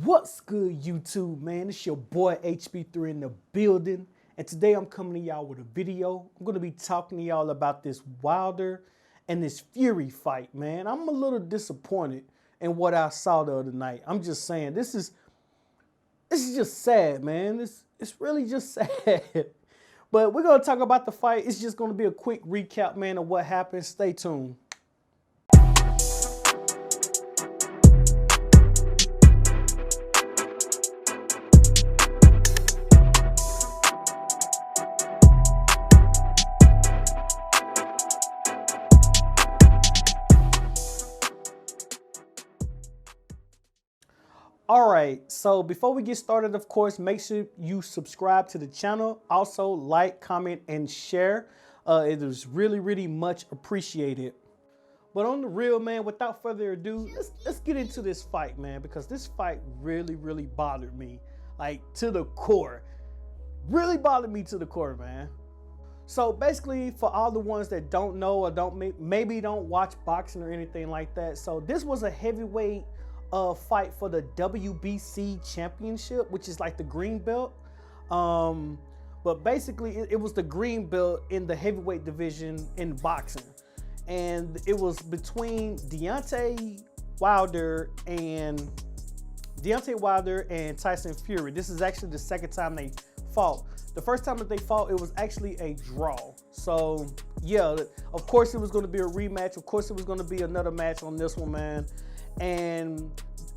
What's good, YouTube, man? It's your boy HB3 in the building, and today I'm coming to y'all with a video. I'm going to be talking to y'all about this Wilder and this Fury fight, man. I'm a little disappointed in what I saw the other night. I'm just saying, this is just sad, man. It's really just sad. But we're going to talk about the fight. It's just going to be a quick recap, man, of what happened. Stay tuned. All right, so before we get started, of course, make sure you subscribe to the channel. Also, like, comment, and share. It is really, really much appreciated. But on the real, man, without further ado, let's get into this fight, man, because this fight really, really bothered me, like, to the core. Really bothered me to the core, man. So basically, for all the ones that don't know or maybe don't watch boxing or anything like that, so this was a heavyweight fight for the WBC championship, which is like the green belt. But basically it was the green belt in the heavyweight division in boxing. And it was between Deontay Wilder and Tyson Fury. This is actually the second time they fought. The first time that they fought, it was actually a draw. So yeah, of course it was going to be a rematch. Of course it was going to be another match on this one, man. And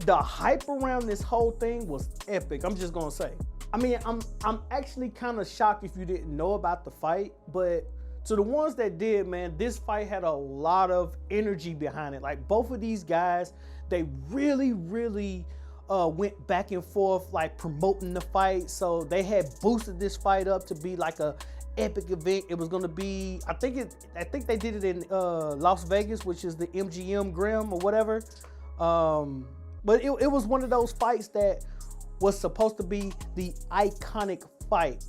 the hype around this whole thing was epic. I'm just gonna say. I mean, I'm actually kind of shocked if you didn't know about the fight, but to the ones that did, man, this fight had a lot of energy behind it. Like, both of these guys, they really went back and forth, like, promoting the fight. So they had boosted this fight up to be like a epic event. It was going to be, I think they did it in Las Vegas, which is the MGM Grand or whatever. But it was one of those fights that was supposed to be the iconic fight.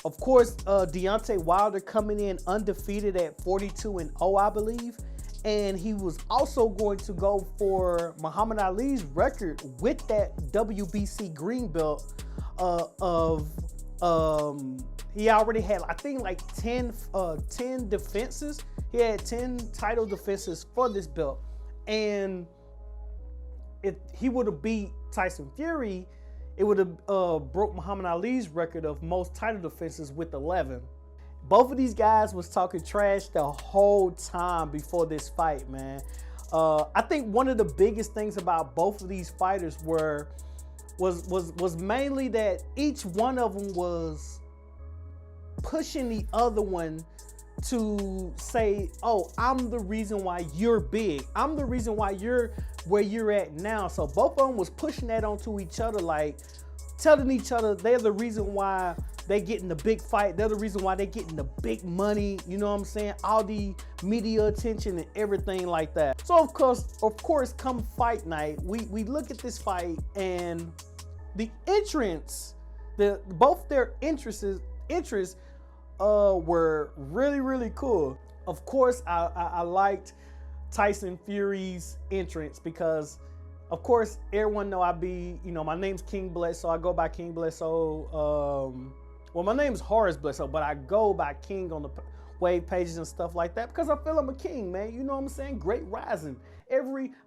Of course, Deontay Wilder coming in undefeated at 42-0, I believe. And he was also going to go for Muhammad Ali's record with that WBC green belt he already had, I think, like 10 defenses. He had 10 title defenses for this belt. And if he would have beat Tyson Fury, it would have broke Muhammad Ali's record of most title defenses with 11. Both of these guys was talking trash the whole time before this fight, man. I think one of the biggest things about both of these fighters was mainly that each one of them was pushing the other one to say, oh, I'm the reason why you're big. I'm the reason why you're where you're at now. So both of them was pushing that onto each other, like telling each other they're the reason why they getting the big fight. They're the reason why they getting the big money. You know what I'm saying? All the media attention and everything like that. So of course, come fight night, we look at this fight and the entrance, both their interests were really cool. Of course, I liked Tyson Fury's entrance because, of course, everyone know my name's King Bledsoe. I go by King Bledsoe. Well, my name's Horace Bledsoe, but I go by King on the wave pages and stuff like that because I feel I'm a king, man. You know what I'm saying? Great rising.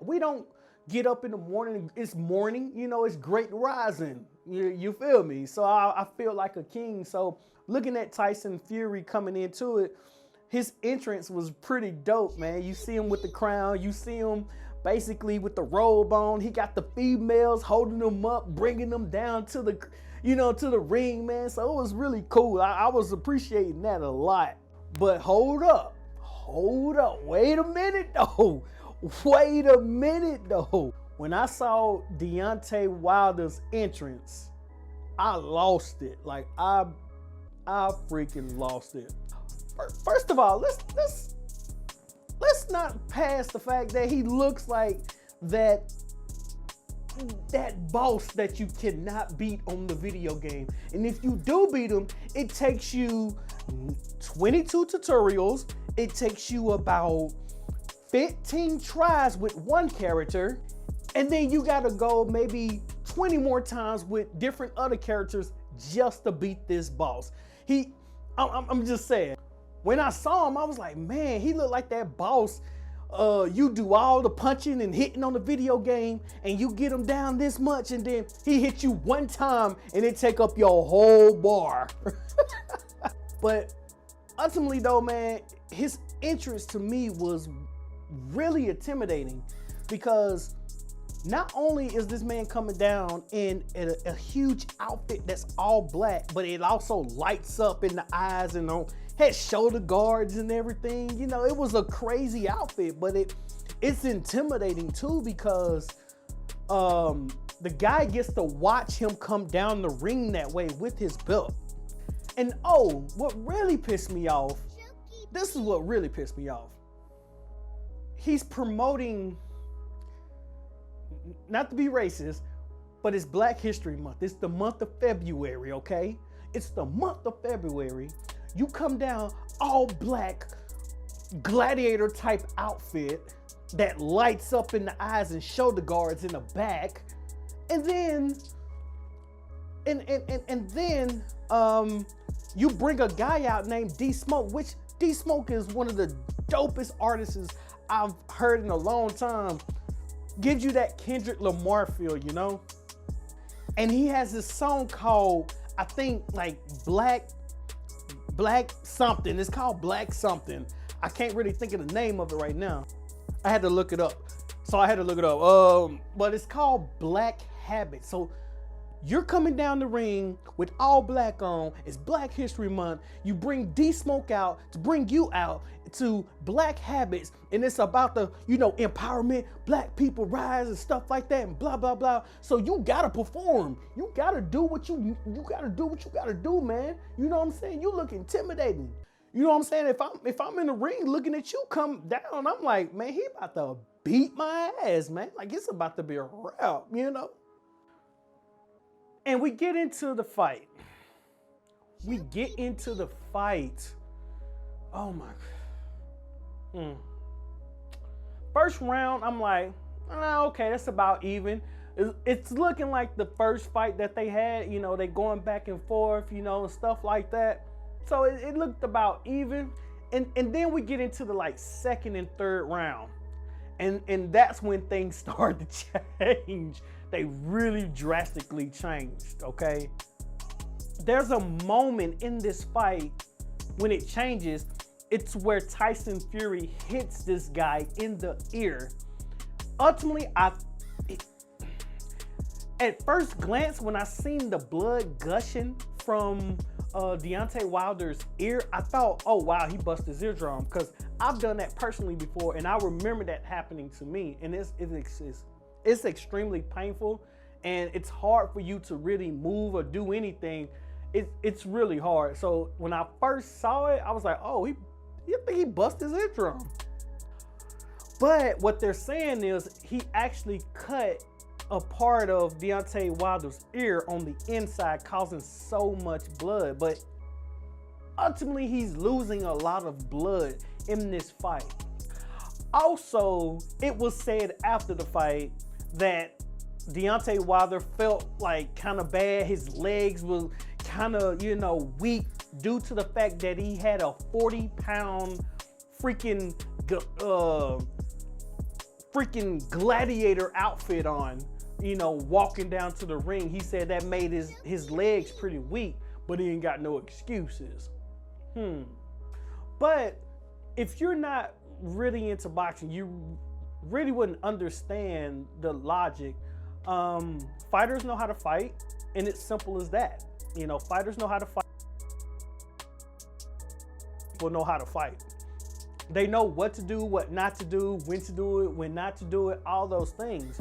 We don't get up in the morning, it's morning, it's great rising. You feel me? So I feel like a king. So looking at Tyson Fury coming into it, his entrance was pretty dope, man. You see him with the crown. You see him basically with the robe on. He got the females holding him up, bringing them down to the, to the ring, man. So it was really cool. I was appreciating that a lot. But hold up. Wait a minute, though. When I saw Deontay Wilder's entrance, I lost it. Like, I freaking lost it. First of all, let's not pass the fact that he looks like that boss that you cannot beat on the video game. And if you do beat him, it takes you 22 tutorials. It takes you about 15 tries with one character, and then you gotta go maybe 20 more times with different other characters just to beat this boss. I'm just saying, when I saw him, I was like, man, he looked like that boss. You do all the punching and hitting on the video game and you get him down this much, and then he hit you one time and it take up your whole bar. But ultimately though, man, his entrance to me was really intimidating, because not only is this man coming down in a huge outfit that's all black, but it also lights up in the eyes and had shoulder guards and everything. You know, it was a crazy outfit, but it's intimidating too, because the guy gets to watch him come down the ring that way with his belt. And oh, what really pissed me off, this is what really pissed me off. He's promoting, not to be racist, but it's Black History Month. It's the month of February, okay? It's the month of February. You come down all black, gladiator type outfit that lights up in the eyes and shoulder guards in the back. And then, you bring a guy out named D Smoke, which D Smoke is one of the dopest artists I've heard in a long time. Gives you that Kendrick Lamar feel, you know? And he has this song called, I think, like Black something. It's called Black something. I can't really think of the name of it right now. I had to look it up. But it's called Black Habit. So you're coming down the ring with all black on. It's Black History Month. You bring D Smoke out to bring you out to Black Habits, and it's about the, you know, empowerment, black people rise and stuff like that, and blah blah blah. So you gotta perform. You gotta do what you gotta do, man. You know what I'm saying? You look intimidating. You know what I'm saying? If I'm in the ring looking at you come down, I'm like, man, he about to beat my ass, man. Like, it's about to be a wrap, you know? And we get into the fight. Oh my God. First round, I'm like, okay, that's about even. It's looking like the first fight that they had, you know, they going back and forth, you know, and stuff like that. So it looked about even. And then we get into the like second and third round. And that's when things start to change. They really drastically changed, okay? There's a moment in this fight when it changes. It's where Tyson Fury hits this guy in the ear. Ultimately, at first glance, when I seen the blood gushing from Deontay Wilder's ear, I thought, oh wow, he busted his eardrum, because I've done that personally before, and I remember that happening to me, and it's extremely painful, and it's hard for you to really move or do anything. It's really hard. So when I first saw it, I was like, oh, you think he busted his eardrum? But what they're saying is he actually cut a part of Deontay Wilder's ear on the inside, causing so much blood. But ultimately, he's losing a lot of blood in this fight. Also, it was said after the fight that Deontay Wilder felt like kind of bad. His legs were kind of, you know, weak due to the fact that he had a 40-pound freaking gladiator outfit on, you know, walking down to the ring. He said that made his legs pretty weak, but he ain't got no excuses. But if you're not really into boxing, you really wouldn't understand the logic. Fighters know how to fight, and it's simple as that. You know, fighters know how to fight. People know how to fight. They know what to do, what not to do, when to do it, when not to do it, all those things.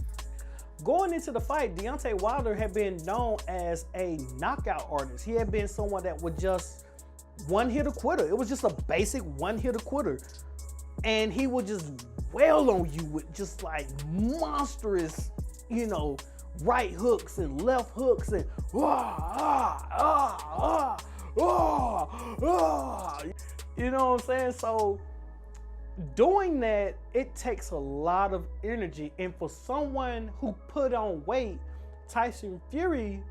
Going into the fight, Deontay Wilder had been known as a knockout artist. He had been someone that would just one-hitter quitter. It was just a basic one-hitter quitter. And he would just wail on you with just like monstrous, you know, right hooks and left hooks and you know what I'm saying? So doing that, it takes a lot of energy, and for someone who put on weight Tyson Fury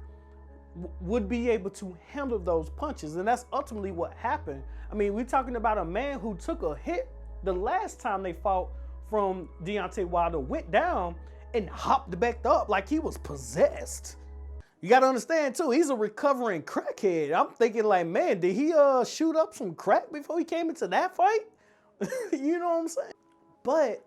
would be able to handle those punches. And that's ultimately what happened. I mean, we're talking about a man who took a hit the last time they fought from Deontay Wilder, went down and hopped back up like he was possessed. You got to understand too, he's a recovering crackhead. I'm thinking like, man, did he shoot up some crack before he came into that fight? You know what I'm saying? But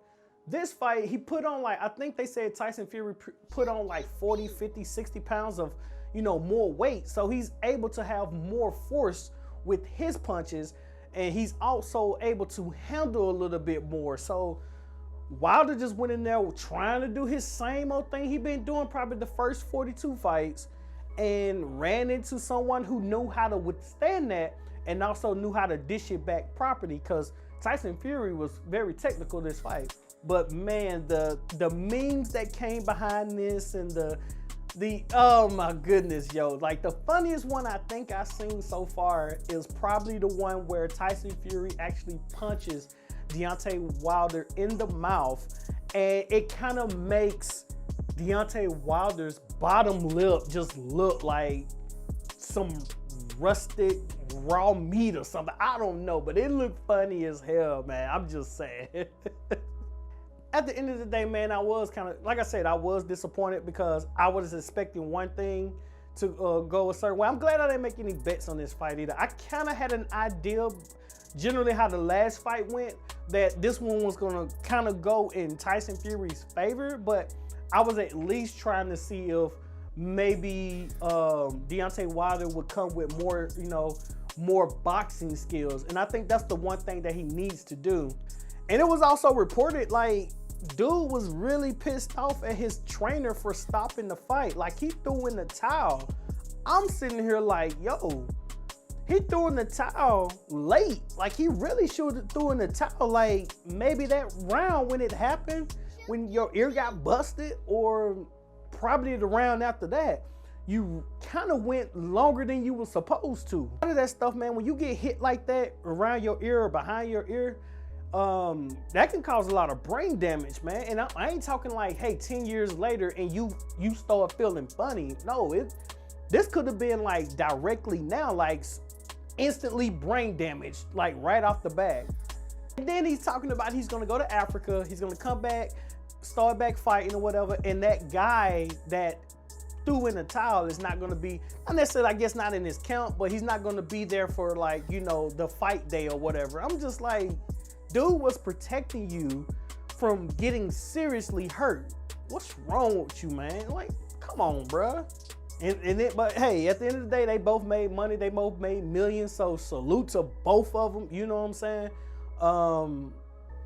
this fight, he put on like, I think they said Tyson Fury put on like 40, 50, 60 pounds of, you know, more weight. So he's able to have more force with his punches, and he's also able to handle a little bit more. So Wilder just went in there trying to do his same old thing he been doing probably the first 42 fights, and ran into someone who knew how to withstand that and also knew how to dish it back properly, because Tyson Fury was very technical this fight. But man, the memes that came behind this and the oh my goodness, yo, like the funniest one I think I've seen so far is probably the one where Tyson Fury actually punches Deontay Wilder in the mouth, and it kind of makes Deontay Wilder's bottom lip just look like some rusted raw meat or something. I don't know, but it looked funny as hell, man. I'm just saying. At the end of the day, man, I was kind of, like I said, I was disappointed because I was expecting one thing to go a certain way. I'm glad I didn't make any bets on this fight either. I kind of had an idea generally how the last fight went, that this one was going to kind of go in Tyson Fury's favor, but I was at least trying to see if maybe Deontay Wilder would come with more, you know, more boxing skills. And I think that's the one thing that he needs to do. And it was also reported like dude was really pissed off at his trainer for stopping the fight. Like he threw in the towel. I'm sitting here like, yo, he threw in the towel late. Like he really should have threw in the towel like maybe that round when it happened, when your ear got busted, or probably the round after that. You kind of went longer than you were supposed to. A lot of that stuff, man, when you get hit like that around your ear or behind your ear, that can cause a lot of brain damage, man. And I ain't talking like, hey, 10 years later and you start feeling funny. No, this could have been like directly now, like instantly brain damaged, like right off the bat. And then he's talking about he's gonna go to Africa, he's gonna come back, start back fighting or whatever, and that guy that threw in the towel is not gonna be, not necessarily, I guess not in his count, but he's not gonna be there for like, you know, the fight day or whatever. I'm just like, dude was protecting you from getting seriously hurt. What's wrong with you, man? Like, come on, bruh. But hey, at the end of the day, they both made money. They both made millions. So salute to both of them. You know what I'm saying?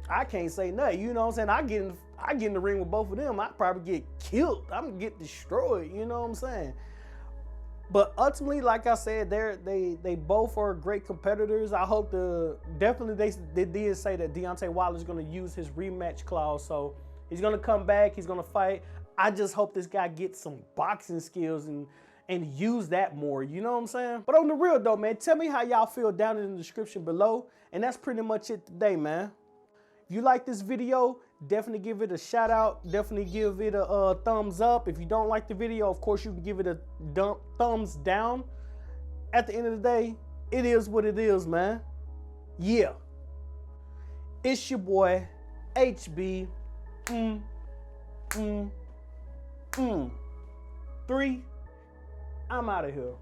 I can't say nothing. You know what I'm saying? I get in the ring with both of them. I'd probably get killed. I'm gonna get destroyed. You know what I'm saying? But ultimately, like I said, they both are great competitors. I hope definitely they did say that Deontay Wilder is going to use his rematch clause. So he's going to come back. He's going to fight. I just hope this guy gets some boxing skills and use that more. You know what I'm saying? But on the real though, man, tell me how y'all feel down in the description below. And that's pretty much it today, man. If you like this video, definitely give it a shout out. Definitely give it a thumbs up. If you don't like the video, of course, you can give it a thumbs down. At the end of the day, it is what it is, man. Yeah. It's your boy, HB. 3. I'm out of here.